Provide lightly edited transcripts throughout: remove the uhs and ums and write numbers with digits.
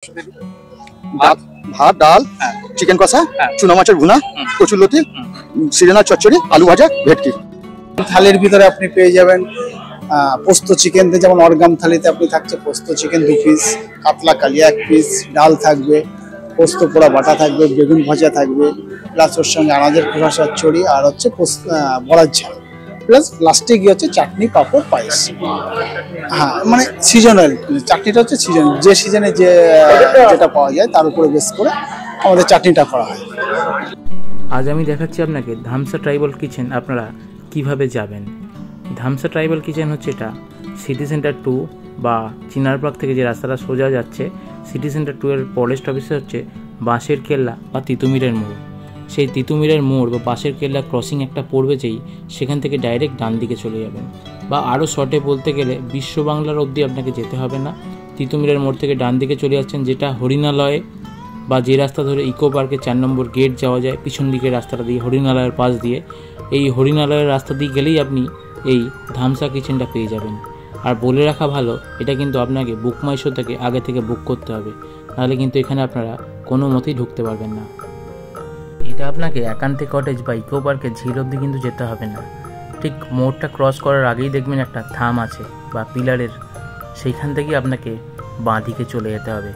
একসাথে দিই। ভাত, ডাল, চিকেন কষা, চুনা মাছের ভুনা, কচুরলতি, সিরেনা চচ্চড়ি, আলু ভাজা, ভেটকি। থালির ভিতরে আপনি পেয়ে যাবেন পোস্ত চিকেন, যেমন অর্গাম থালিতে আপনি থাকছে পোস্ত চিকেন 2 পিস, কাতলা কালিয়া 1 পিস, ডাল থাকবে, পোস্ত পোড়া বাটা থাকবে, বেগুন ভাজা থাকবে, প্লাস ওর সঙ্গে আনাজের খোসা চচ্চড়ি, আর হচ্ছে বড়ার ঝাল, প্লাস লাস্টে গিয়ে হচ্ছে চাটনি, পাঁপড়, পায়েস। হ্যাঁ, মানে সিজনাল চাটনিটা হচ্ছে সিজন, যে সিজনে যেটা পাওয়া যায় তার উপরে বেস করে আমাদের চাটনিটা করা হয়। আজ আমি দেখাচ্ছি আপনাকে ধামসা ট্রাইবাল কিচেন আপনারা কিভাবে যাবেন। ধামসা ট্রাইবাল কিচেন হচ্ছে এটা সিটি সেন্টার 2 বা চিনারবাগ থেকে যে রাস্তাটা সোজা যাচ্ছে সিটি সেন্টার 2 এর ফরেস্ট অফিসে হচ্ছে বাঁশের কেল্লা বা তিতুমিরের মোড়। সেই তিতুমিরের মোড় বা বাঁশের কেল্লা ক্রসিং একটা পড়বে যেই, সেখান থেকে ডাইরেক্ট ডান দিকে চলে যাবেন, বা আরও শর্টে বলতে গেলে বিশ্ব বাংলার অবধি আপনাকে যেতে হবে না। তিতুমিরের মোড় থেকে ডান দিকে চলে যাচ্ছেন, যেটা হরিণালয়ে বা যে রাস্তা ধরে ইকো পার্কে 4 নম্বর গেট যাওয়া যায়, পিছন দিকের রাস্তাটা দিয়ে হরিণালয়ের পাশ দিয়ে, এই হরিণালয়ের রাস্তা দিয়ে গেলেই আপনি এই ধামসা কিচেনটা পেয়ে যাবেন। আর বলে রাখা ভালো, এটা কিন্তু আপনাকে বুক মাই শো থেকে আগে থেকে বুক করতে হবে, নাহলে কিন্তু এখানে আপনারা কোনো মতেই ঢুকতে পারবেন না। এটা আপনাকে একান্তে কটেজ বা ইকো পার্কের ঝিল অবধি কিন্তু যেতে হবে না। ঠিক মোড়টা ক্রস করার আগেই দেখবেন একটা থাম আছে বা পিলারের, সেইখান থেকেই আপনাকে বাঁ দিকে চলে যেতে হবে।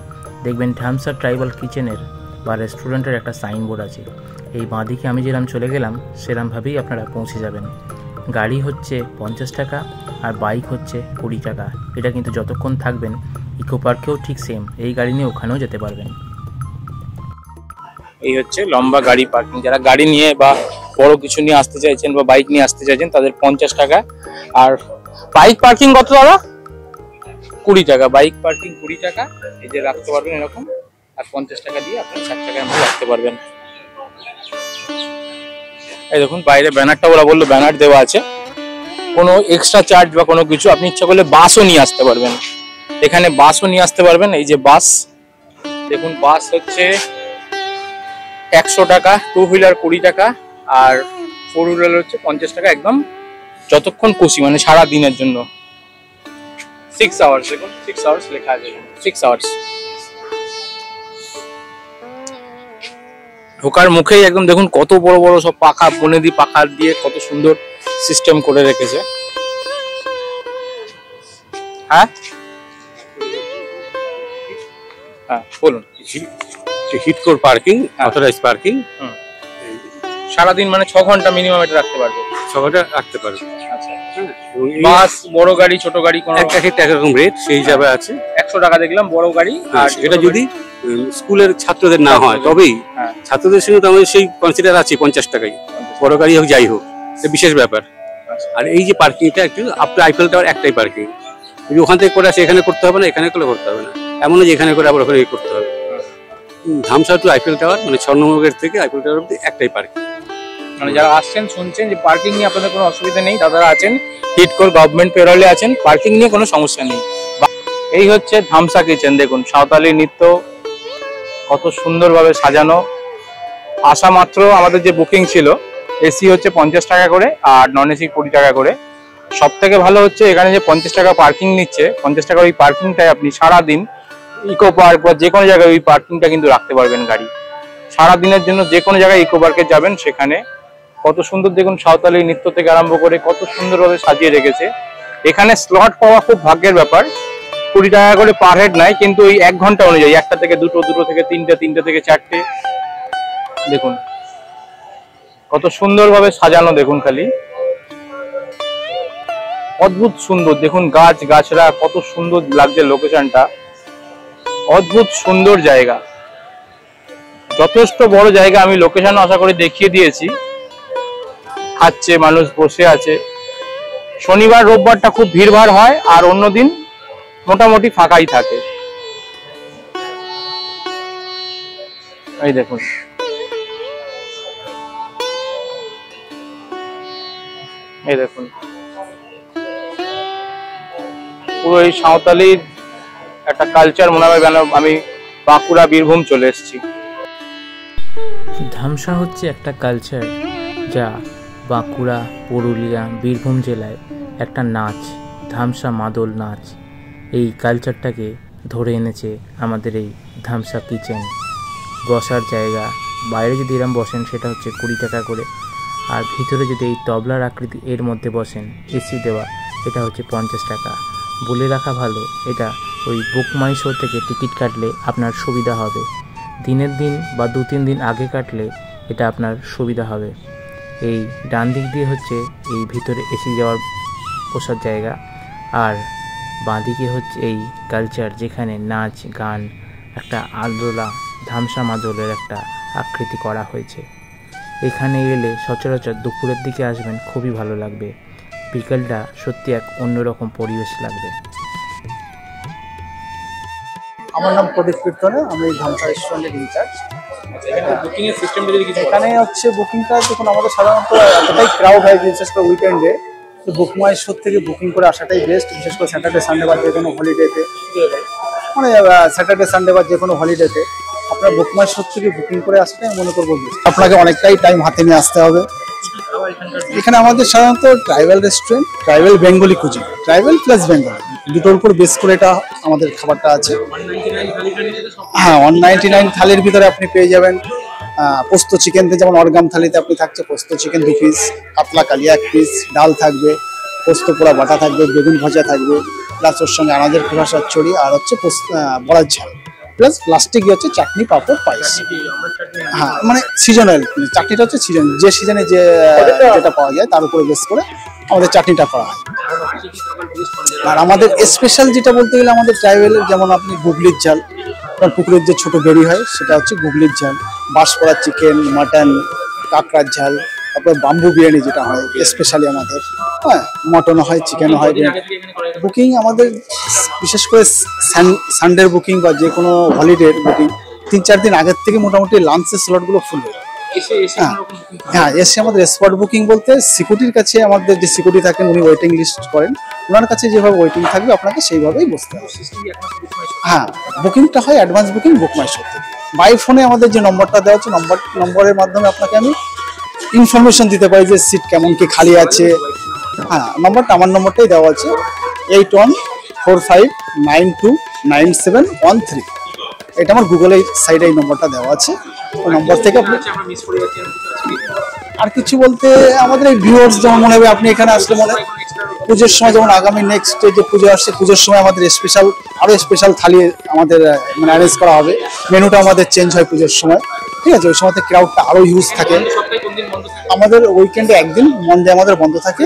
দেখবেন ধামসা ট্রাইবাল কিচেনের বা রেস্টুরেন্টের একটা সাইনবোর্ড আছে। এই বাঁ দিকে আমি যেরকম চলে গেলাম সেরকমভাবেই আপনারা পৌঁছে যাবেন। গাড়ি হচ্ছে 50 টাকা আর বাইক হচ্ছে 20 টাকা। এটা কিন্তু যতক্ষণ থাকবেন ইকো পার্কেও ঠিক সেম, এই গাড়ি নিয়ে ওখানেও যেতে পারবেন। এই হচ্ছে লম্বা গাড়ি পার্কিং। যারা গাড়ি নিয়ে বা বড় কিছু নিয়ে আসতে চাইছেন বা বাইক নিয়ে আসতে চাইছেন তাদের 50 টাকা। আর বাইক পার্কিং কত দাদা? 20 টাকা। বাইক পার্কিং 20 টাকা, এই যে রাখতে পারবেন এরকম, আর 50 টাকা দিয়ে আপনি 60 টাকার মধ্যে রাখতে পারবেন। এই দেখুন বাইরে ব্যানারটা ওরা বললো ব্যানার দেওয়া আছে, কোনো এক্সট্রা চার্জ বা কোনো কিছু, আপনি ইচ্ছা করলে বাসও নিয়ে আসতে পারবেন। এখানে বাসও নিয়ে আসতে পারবেন। এই যে বাস দেখুন, বাস হচ্ছে 100 টাকা, 2 হুইলার 20 টাকা, আর 4 হুইলার হচ্ছে 50 টাকা, একদম যতক্ষণ খুশি, মানে সারা দিনের জন্য। 6 আওয়ার্স, দেখুন 6 আওয়ার্স লেখা আছে, 6 আওয়ার্স। ঢোকার মুখেই একদম দেখুন কত বড় বড় সব পাখা, বনেদি পাখা দিয়ে কত সুন্দর সিস্টেম করে রেখেছে। হ্যাঁ হ্যাঁ বলুন। হিটকোর পার্কিং, অথরাইজ পার্কিং, সারাদিন মানে 6 ঘন্টা মিনিমাম এটা রাখতে পারবে, 6 ঘন্টা রাখতে পারবে। আচ্ছা, বাস, বড় গাড়ি, ছোট গাড়ি, কোন একটা একরকম রেট সেই হিসাবে আছে। 100 টাকা দেখলাম বড় গাড়ি। আর এটা যদি স্কুলের ছাত্রদের না হয় তবেই, ছাত্রদের সঙ্গে তো আমাদের সেই কনসিডার আছে 50 টাকাই, বড় গাড়ি হোক যাই হোক, এটা বিশেষ ব্যাপার। আর এই যে পার্কিংটা একটু আপনার আইফেল টাওয়ার একটাই পার্কিং, যদি ওখান থেকে করে আসে এখানে করতে হবে না, এখানে করলে করতে হবে না, এমন যে এখানে করে আবার ওখানে করতে হবে। ধামসা টু আইফেল টাওয়ার মানে 6 নম্বর গেট থেকে আইফেল টাওয়ার অব্দি একটাই পার্কিং। মানে যারা আসছেন শুনছেন যে পার্কিং নিয়ে আপনাদের কোনো অসুবিধা নেই, দাদা আছেন হিটকোর গভর্নমেন্ট পেরোলে আছেন, পার্কিং নিয়ে কোনো সমস্যা নেই। এই হচ্ছে ধামসা কিচেন। দেখুন সাঁওতালি নৃত্য কত সুন্দরভাবে সাজানো। আসা মাত্র আমাদের যে বুকিং ছিল, এসি হচ্ছে 50 টাকা করে আর নন এসি 20 টাকা করে। সব থেকে ভালো হচ্ছে এখানে যে 50 টাকা পার্কিং নিচ্ছে, 50 টাকার ওই পার্কিংটাই আপনি সারাদিন ইকো পার্ক বা যে কোনো জায়গায় ওই পার্কিংটা কিন্তু রাখতে পারবেন গাড়ি। সারাদিনের জন্য যে কোনো জায়গায় ইকো পার্কে যাবেন, সেখানে কত সুন্দর দেখুন সাঁওতালি নৃত্য থেকে আরম্ভ করে কত সুন্দরভাবে সাজিয়ে রেখেছে। এখানে স্লট পাওয়া খুব ভাগ্যের ব্যাপার। 20 টাকা করে পার হেড নাই, কিন্তু ওই 1 ঘন্টা অনুযায়ী 1টা থেকে 2টো, 2টো থেকে 3টে, 3টে থেকে 4টে। দেখুন কত সুন্দরভাবে সাজানো, দেখুন খালি অদ্ভুত সুন্দর। দেখুন গাছ গাছরা কত সুন্দর লাগছে, লোকেশনটা অদ্ভুত সুন্দর জায়গা, যথেষ্ট বড় জায়গা। আমি লোকেশন আশা করি দেখিয়ে দিয়েছি। খাচ্ছে মানুষ, বসে আছে। শনিবার রোববারটা খুব ভিড়ভাড় হয়, আর অন্যদিন মোটামুটি ফাঁকাই থাকে। এই দেখুন এই দেখুন পুরো এই সাঁওতালির একটা কালচার মনে হয় যেন আমি বাঁকুড়া, বীরভূম চলে এসেছি। ধামসা হচ্ছে একটা কালচার যা বাঁকুড়া, পুরুলিয়া, বীরভূম জেলায় একটা নাচ, ধামসা মাদল নাচ। এই কালচারটাকে ধরে এনেছে আমাদের এই ধামসা কিচেন। বসার জায়গা, বাইরে যদি এরম বসেন সেটা হচ্ছে 20 টাকা করে, আর ভিতরে যদি এই তবলার আকৃতি এর মধ্যে বসেন এসি দেওয়া, এটা হচ্ছে 50 টাকা। বলে রাখা ভালো, এটা ওই বুক মাই শো থেকে টিকিট কাটলে আপনার সুবিধা হবে। দিনের দিন বা 2-3 দিন আগে কাটলে এটা আপনার সুবিধা হবে। এই ডান দিক দিয়ে হচ্ছে এই ভিতরে এসি যাওয়ার বসার জায়গা, আর বাঁদিকে হচ্ছে এই কালচার, যেখানে নাচ গান, একটা আন্দোলা ধামসা মাদলের একটা আকৃতি করা হয়েছে। এখানে এলে সচরাচর দুপুরের দিকে আসবেন, খুবই ভালো লাগবে। বিকেলটা সত্যি এক অন্যরকম পরিবেশ লাগবে। আমার নাম প্রদীপ কীর্তনে, আমি ধামসা রেস্টুরেন্টের ইনচার্জ। বুকিং এর সিস্টেমটা যদি কিছু এখানে হচ্ছে বুকিংটা দেখুন, আমাদের সাধারণত এতটাই ক্রাউড হয় বিশেষ করে উইকেন্ডে, তো বুক মাই শো থেকে বুকিং করে আসাটাই বেস্ট, বিশেষ করে স্যাটারডে সানডে বা যে কোনো হলিডেতে, মানে স্যাটারডে সানডে বা যে কোনো হলিডেতে আপনার বুক মাই শো থেকে বুকিং করে আসাটাই মনে করবো বেস্ট। আপনাকে অনেকটাই টাইম হাতে নিয়ে আসতে হবে। এখানে আমাদের সাধারণত tribal restaurant, tribal Bengali cuisine, tribal plus Bengal দুটোর উপর বেস করে এটা আমাদের খাবারটা আছে। হ্যাঁ, 199 থালির ভিতরে আপনি পেয়ে যাবেন পোস্ত চিকেন, যেমন অর্গাম থালিতে আপনি থাকছে পোস্ত চিকেন 2 পিস, কাতলা কালিয়া 1 পিস, ডাল থাকবে, পোস্ত পোড়া বাটা থাকবে, বেগুন ভাজা থাকবে, প্লাস ওর সঙ্গে আনাজের খোসা চচ্চড়ি, আর হচ্ছে বড়ার ঝাল, প্লাস প্লাস্টিক হচ্ছে চাটনি, পাঁপড়, পায়েস। হ্যাঁ, মানে সিজনাল চাটনিটা হচ্ছে সিজন, যে সিজনে যেটা পাওয়া যায় তার উপরে বেস করে আমাদের চাটনিটা করা হয়। আর আমাদের স্পেশাল যেটা বলতে গেলে আমাদের ট্রাইবেলের, যেমন আপনি গুগলির ঝাল, পুকুরের যে ছোট বেরি হয় সেটা হচ্ছে গুগলির ঝাল, বাঁশপড়া চিকেন, মাটন, কাঁকড়ার ঝাল, তারপর বাম্বু বিরিয়ানি যেটা হয় স্পেশালি আমাদের, হ্যাঁ, মটন হয়, চিকেন হয়। বুকিং আমাদের বিশেষ করে সানডের বুকিং বা যে কোনো হলিডের বুকিং 3-4 দিন আগের থেকে মোটামুটি লাঞ্চের স্লটগুলো ফুল হয়ে যায়। হ্যাঁ, এসে আমাদের স্পট বুকিং বলতে সিকিউরিটির কাছে, আমাদের যে সিকিউরিটি থাকেন উনি ওয়েটিং লিস্ট করেন, ওনার কাছে যেভাবে ওয়েটিং থাকবে আপনাকে সেইভাবেই বসতে হবে। হ্যাঁ, বুকিংটা হয় অ্যাডভান্স বুকিং বুক মাই শো থেকে। বাই ফোনে আমাদের যে নম্বরটা দেওয়া হচ্ছে, নম্বরের মাধ্যমে আপনাকে আমি ইনফরমেশন দিতে পারি যে সিট কেমন কি খালি আছে। হ্যাঁ, নম্বরটা আমার নম্বরটাই দেওয়া আছে, 8145929713। এটা আমার গুগলের সাইডে এই নম্বরটা দেওয়া আছে, ওই নম্বর থেকে আপনি। আর কিছু বলতে আমাদের এই ভিউয়ার্স যেমন মনে হবে আপনি এখানে আসলে মনে পুজোর সময়, যেমন আগামী নেক্সট যে পুজো আসছে, পুজোর সময় আমাদের আরো স্পেশাল থালি আমাদের মানে অ্যারেঞ্জ করা হবে। মেনুটা আমাদের চেঞ্জ হয় পুজোর সময়, ঠিক আছে? ওই সময়তে ক্রাউডটা আরো হিউজ থাকে। আমাদের উইকেন্ডে একদিন মন্ডে আমাদের বন্ধ থাকে।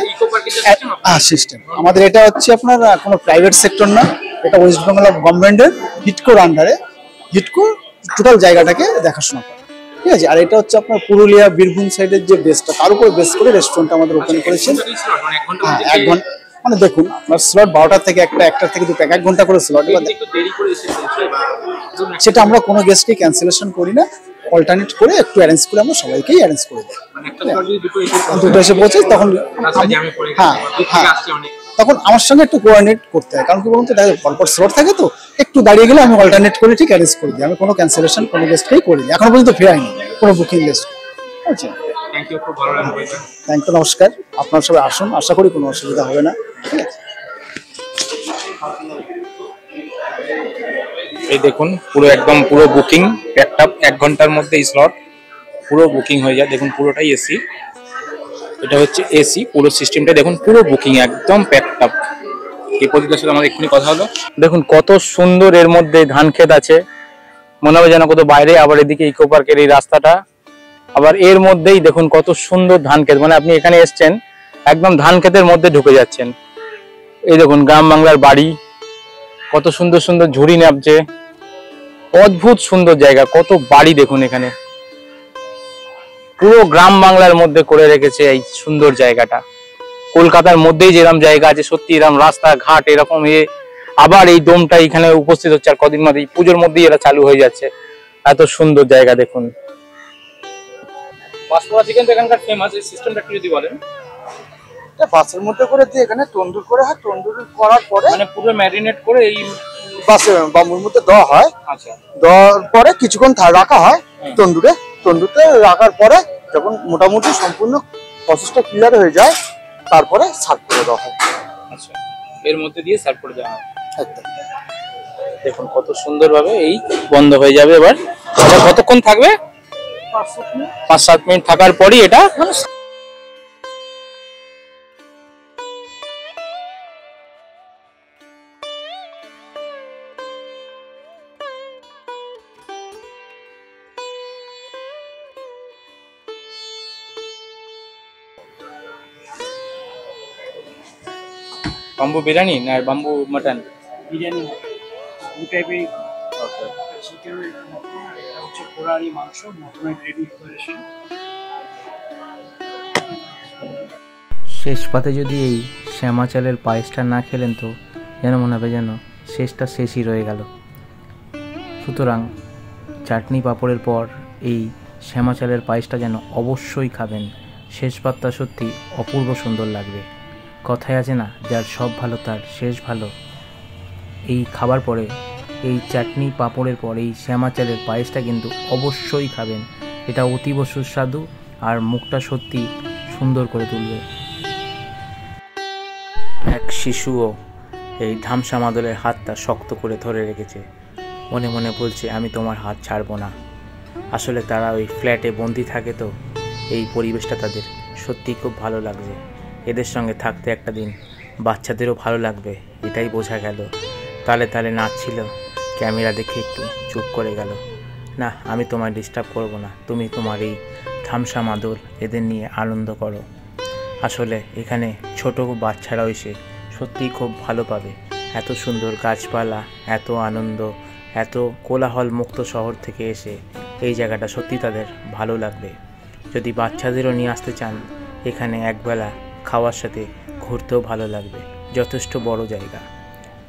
সিস্টেম আমাদের এটা হচ্ছে আপনার কোনো প্রাইভেট সেক্টর না, এটা ওয়েস্ট বেঙ্গল গভর্নমেন্টের হিটকোর আন্ডারে, হিটকো টোটাল জায়গাটাকে দেখাশোনা করে, ঠিক আছে? আর এটা হচ্ছে আপনার পুরুলিয়া বীরভূম সাইডের যে বেসটা, তার উপর বেস করে রেস্টুরেন্টটা আমাদের ওপেন করেছে। হ্যাঁ, 1 ঘন্টা, মানে দেখুন আপনার স্লট 12টা থেকে 1টা থেকে 2টা, 1 ঘন্টা করে স্লট। সেটা আমরা কোনো গেস্টকে ক্যান্সেলেশন করি না, অল্টারনেট করে একটু অ্যারেঞ্জ করে আমরা সবাইকেই অ্যারেঞ্জ করে দিই। দুটো এসে পৌঁছে তখন, হ্যাঁ হ্যাঁ, তখন আমার সঙ্গে একটু কোঅর্ডিনেট করতে হয়, কারণ কি বলুন তো, পরপর স্লট থাকে তো, একটু দাঁড়িয়ে গেলে আমি অল্টারনেট করে ঠিক অ্যারেঞ্জ করে দিই। আমি কোনো ক্যান্সেলেশন কোনো গেস্টকেই করিনি, এখনো পর্যন্ত ফেরাইনি কোনো বুকিং লিস্ট। আচ্ছা, থ্যাংক ইউ, নমস্কার। আপনারা সবাই আসুন, আশা করি কোনো অসুবিধা হবে না, ঠিক আছে? এই দেখুন পুরো বুকিং, একটা 1 ঘন্টার মধ্যে স্লট পুরো বুকিং হয়ে যায়। দেখুন পুরোটাই এসি, এটা হচ্ছে এসি পুরো সিস্টেমটা। দেখুন পুরো বুকিং একদম প্যাকড আপ। এই প্রদীপের সাথে আমাদের এক্ষুনি কথা হলো। দেখুন কত সুন্দর, এর মধ্যে ধান ক্ষেত আছে, মনে হবে যেন কত বাইরে। আবার এদিকে ইকো পার্কের এই রাস্তাটা, আবার এর মধ্যেই দেখুন কত সুন্দর ধান ক্ষেত, মানে আপনি এখানে এসছেন একদম ধান ক্ষেতের মধ্যে ঢুকে যাচ্ছেন। এই দেখুন গ্রাম বাংলার বাড়ি, কত সুন্দর সুন্দর ঝুড়ি নামছে, অদ্ভুত সুন্দর জায়গা, কত বাড়ি দেখুন এখানে। পুরো গ্রাম বাংলার মধ্যে করে রেখেছে এই সুন্দর জায়গাটা। কলকাতার মধ্যেই যেরকম জায়গা আছে, সত্যি এরকম রাস্তা ঘাট এরকম আবার এই ডোমটা এখানে উপস্থিত হচ্ছে। আর কদিন মধ্যে পুজোর মধ্যেই এরা চালু হয়ে যাচ্ছে। এত সুন্দর জায়গা দেখুন। বাঁশপড়া চিকেন তো এখানকার ফেমাস, এই সিস্টেমটা একটু যদি বলেন। বাসের মধ্যে করে দিয়ে এখানে তন্দুর করে হয়, তন্দুর করার পরে মানে পুরো ম্যারিনেট করে এই বাসে বাম্বুর মধ্যে দেওয়া হয়। আচ্ছা, দেওয়ার পরে কিছুক্ষণ রাখা হয় তন্দুরে রাখার পরে যখন মোটামুটি সম্পূর্ণ প্রসেসটা ক্লিয়ার হয়ে যায়, তারপরে সার্ভ করে দেওয়া হয়। আচ্ছা, এর মধ্যে দিয়ে সার্ভ করে দেওয়া হয়। একদম। দেখুন কত সুন্দরভাবে এই বন্ধ হয়ে যাবে। এবার এটা কতক্ষণ থাকবে? 5-7 মিনিট থাকার পরই এটা মানে বাম্বু বিরিয়ানি না বাম্বু মটন? বিরিয়ানি দু টাইপের চিকেন, এটা হচ্ছে পোড়ারি মাংস, মটনের গ্রেভি করেছেন। শেষ পাতে যদি এই শ্যামা চালের পায়েসটা না খেলেন তো যেন মনে হবে যেন শেষটা শেষই রয়ে গেল। সুতরাং চাটনি পাঁপড়ের পর এই শ্যামা চালের পায়েসটা যেন অবশ্যই খাবেন। শেষ পাতটা সত্যি অপূর্ব সুন্দর লাগবে। কথায় আছে না, যার সব ভালো তার শেষ ভালো। এই খাবার পরে এই চাটনি পাঁপড়ের পর এই শ্যামা চালের পায়েসটা কিন্তু অবশ্যই খাবেন। এটা অতীব সুস্বাদু আর মুখটা সত্যি সুন্দর করে তুলবে। এক শিশুও এই ধামসা মাদলের হাতটা শক্ত করে ধরে রেখেছে, মনে মনে বলছে আমি তোমার হাত ছাড়বো না। আসলে তারা ওই ফ্ল্যাটে বন্দি থাকে, তো এই পরিবেশটা তাদের সত্যি খুব ভালো লাগছে। এদের সঙ্গে থাকতে একটা দিন বাচ্চাদেরও ভালো লাগবে, এটাই বোঝা গেল। তালে তালে নাচছিল, ক্যামেরা দেখে একটু চুপ করে গেল। না, আমি তোমায় ডিস্টার্ব করব না, তুমি তোমার এই ধামসা মাদল এদের নিয়ে আনন্দ করো। আসলে এখানে ছোট বাচ্চারাও এসে সত্যিই খুব ভালো পাবে। এত সুন্দর গাছপালা, এত আনন্দ, এত কোলাহল মুক্ত শহর থেকে এসে এই জায়গাটা সত্যি তাদের ভালো লাগবে। যদি বাচ্চাদেরও নিয়ে আসতে চান, এখানে একবেলা খাওয়ার সাথে ঘুরতেও ভালো লাগবে। যথেষ্ট বড় জায়গা।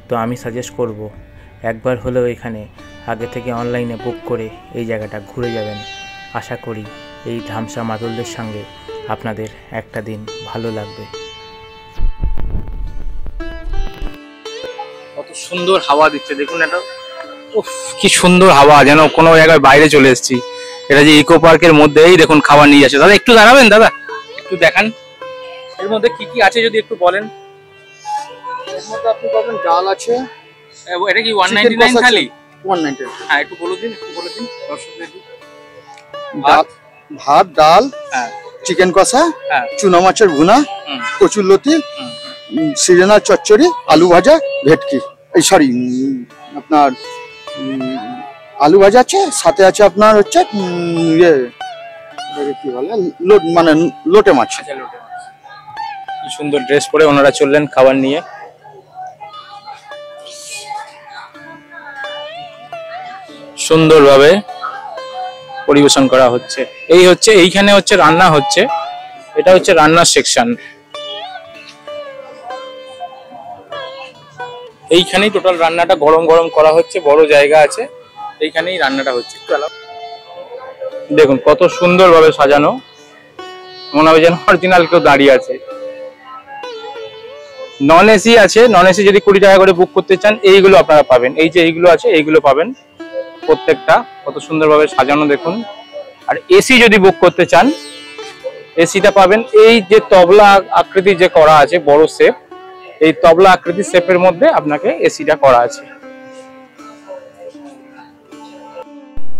তো আমি সাজেস্ট করব একবার হলেও এখানে আগে থেকে অনলাইনে বুক করে এই জায়গাটা ঘুরে যাবেন। আশা করি এই ধামসা মাদলদের সঙ্গে আপনাদের একটা দিন ভালো লাগবে। কত সুন্দর হাওয়া দিচ্ছে দেখুন, এটা উফ কি সুন্দর হাওয়া, যেন কোনো জায়গায় বাইরে চলে এসেছি। এটা যে ইকো পার্কের মধ্যেই দেখুন খাবার নিয়ে যাচ্ছে। দাদা একটু জানাবেন, দাদা একটু দেখান এর মধ্যে কি কি আছে যদি একটু বলেন। এর মধ্যে আপনি পাবেন ডাল আছে। এটা কি 199 থালি? 199। হ্যাঁ একটু বলে দিন দর্শকদের। ভাত, ডাল, হ্যাঁ, চিকেন কষা, হ্যাঁ, চুনা মাছের ভুনা, কচুরলতি, সিজনাল চচ্চড়ি, আলু ভাজা, ভেটকি, এই সরি আপনার আলু ভাজা আছে, সাথে আছে আপনার হচ্ছে ইয়ে কি বলে মানে লোটে মাছ। কি সুন্দর ড্রেস পরে ওনারা চললেন খাবার নিয়ে। সুন্দরভাবে পরিবেশন করা হচ্ছে। এই হচ্ছে এইখানে হচ্ছে রান্না হচ্ছে, এটা হচ্ছে রান্নার সেকশন। এইখানেই টোটাল রান্নাটা গরম গরম করা হচ্ছে, বড় জায়গা আছে, এইখানেই রান্নাটা হচ্ছে। দেখুন কত সুন্দরভাবে সাজানো, মনে হবে যেন অরিজিনাল কেউ দাঁড়িয়ে আছে। নন এসি আছে, নন এসি যদি 20 টাকা করে বুক করতে চান এইগুলো আপনারা পাবেন। এই যে এইগুলো আছে এইগুলো পাবেন প্রত্যেকটা, কত সুন্দরভাবে সাজানো দেখুন। আর এসি যদি বুক করতে চান এসিটা পাবেন এই যে তবলা আকৃতি যে করা আছে বড় শেপ, এই তবলা আকৃতির শেপের মধ্যে আপনাকে এসিটা করা আছে।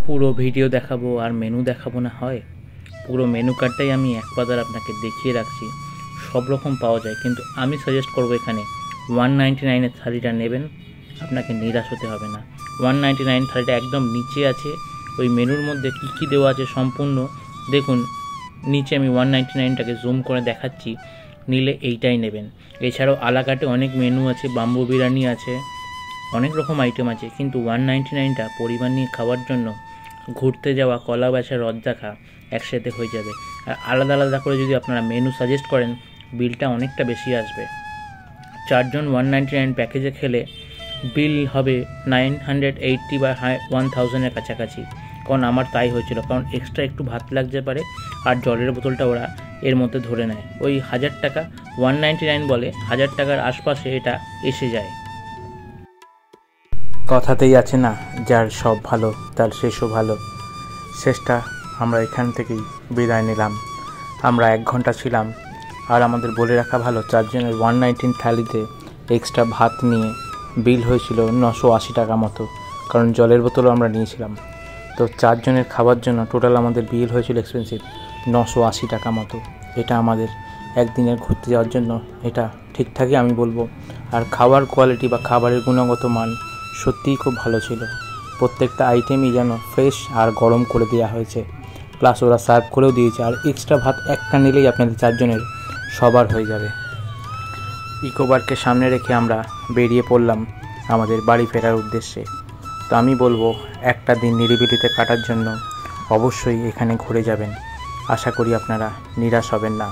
পুরো ভিডিও দেখাবো আর মেনু দেখাবো না হয়? পুরো মেনু কার্ডটাই আমি এক পাতার আপনাকে দেখিয়ে রাখছি। সব রকম পাওয়া যায়, কিন্তু আমি সাজেস্ট করবো এখানে 199-এর থালিটা নেবেন, আপনাকে নিরাশ হতে হবে না। 199 থালিটা একদম নিচে আছে, ওই মেনুর মধ্যে কী কী দেওয়া আছে সম্পূর্ণ দেখুন। নিচে আমি 199টাকে জুম করে দেখাচ্ছি, নিলে এইটাই নেবেন। এছাড়াও আলাকাটে অনেক মেনু আছে, বাম্বু বিরিয়ানি আছে, অনেক রকম আইটেম আছে, কিন্তু 199টা পরিবার নিয়ে খাওয়ার জন্য, ঘুরতে যাওয়া, কলা বেচা, রথ দেখা একসাথে হয়ে যাবে। আর আলাদা আলাদা করে যদি আপনারা মেনু সাজেস্ট করেন বিলটা অনেকটা বেশি আসবে। 4 জন 199 প্যাকেজে খেলে বিল হবে 980 বা 1000-এর কাছাকাছি। কারণ আমার তাই হয়েছিল, কারণ এক্সট্রা একটু ভাত লাগতে পারে আর জলের বোতলটা ওরা এর মধ্যে ধরে নেয়। ওই 1000 টাকা 199 বলে, 1000 টাকার আশপাশে এটা এসে যায়। কথাতেই আছে না, যার সব ভালো তার শেষও ভালো। শেষটা আমরা এখান থেকেই বিদায় নিলাম। আমরা 1 ঘন্টা ছিলাম, আর আমাদের বলে রাখা ভালো 4 জনের 199 থালিতে এক্সট্রা ভাত নিয়ে বিল হয়েছিল 980 টাকা মতো, কারণ জলের বোতলও আমরা নিয়েছিলাম। তো 4 জনের খাবার জন্য টোটাল আমাদের বিল হয়েছিল এক্সপেন্সিভ 980 টাকা মতো। এটা আমাদের একদিনের ঘুরতে যাওয়ার জন্য এটা ঠিকঠাকই আমি বলবো। আর খাবার কোয়ালিটি বা খাবারের গুণগত মান সত্যিই খুব ভালো ছিল। প্রত্যেকটা আইটেমই যেন ফ্রেশ আর গরম করে দেওয়া হয়েছে, প্লাস ওরা সার্ভ করেও দিয়েছে। আর এক্সট্রা ভাত একটা নিলেই আপনাদের 4 জনের সবার হয়ে যাবে। ইকো পার্ককে সামনে রেখে আমরা বেরিয়ে পড়লাম আমাদের বাড়ি ফেরার উদ্দেশ্যে। তো আমি বলবো একটা দিন নিরিবিলিতে কাটার জন্য অবশ্যই এখানে ঘুরে যাবেন। আশা করি আপনারা নিরাশ হবেন না।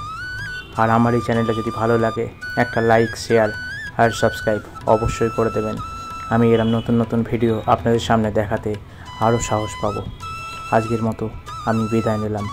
আর আমার এই চ্যানেলটা যদি ভালো লাগে একটা লাইক, শেয়ার আর সাবস্ক্রাইব অবশ্যই করে দেবেন। আমি এরকম নতুন নতুন ভিডিও আপনাদের সামনে দেখাতে আরও সাহস পাবো। আজকের মতো আমি বিদায় নিলাম।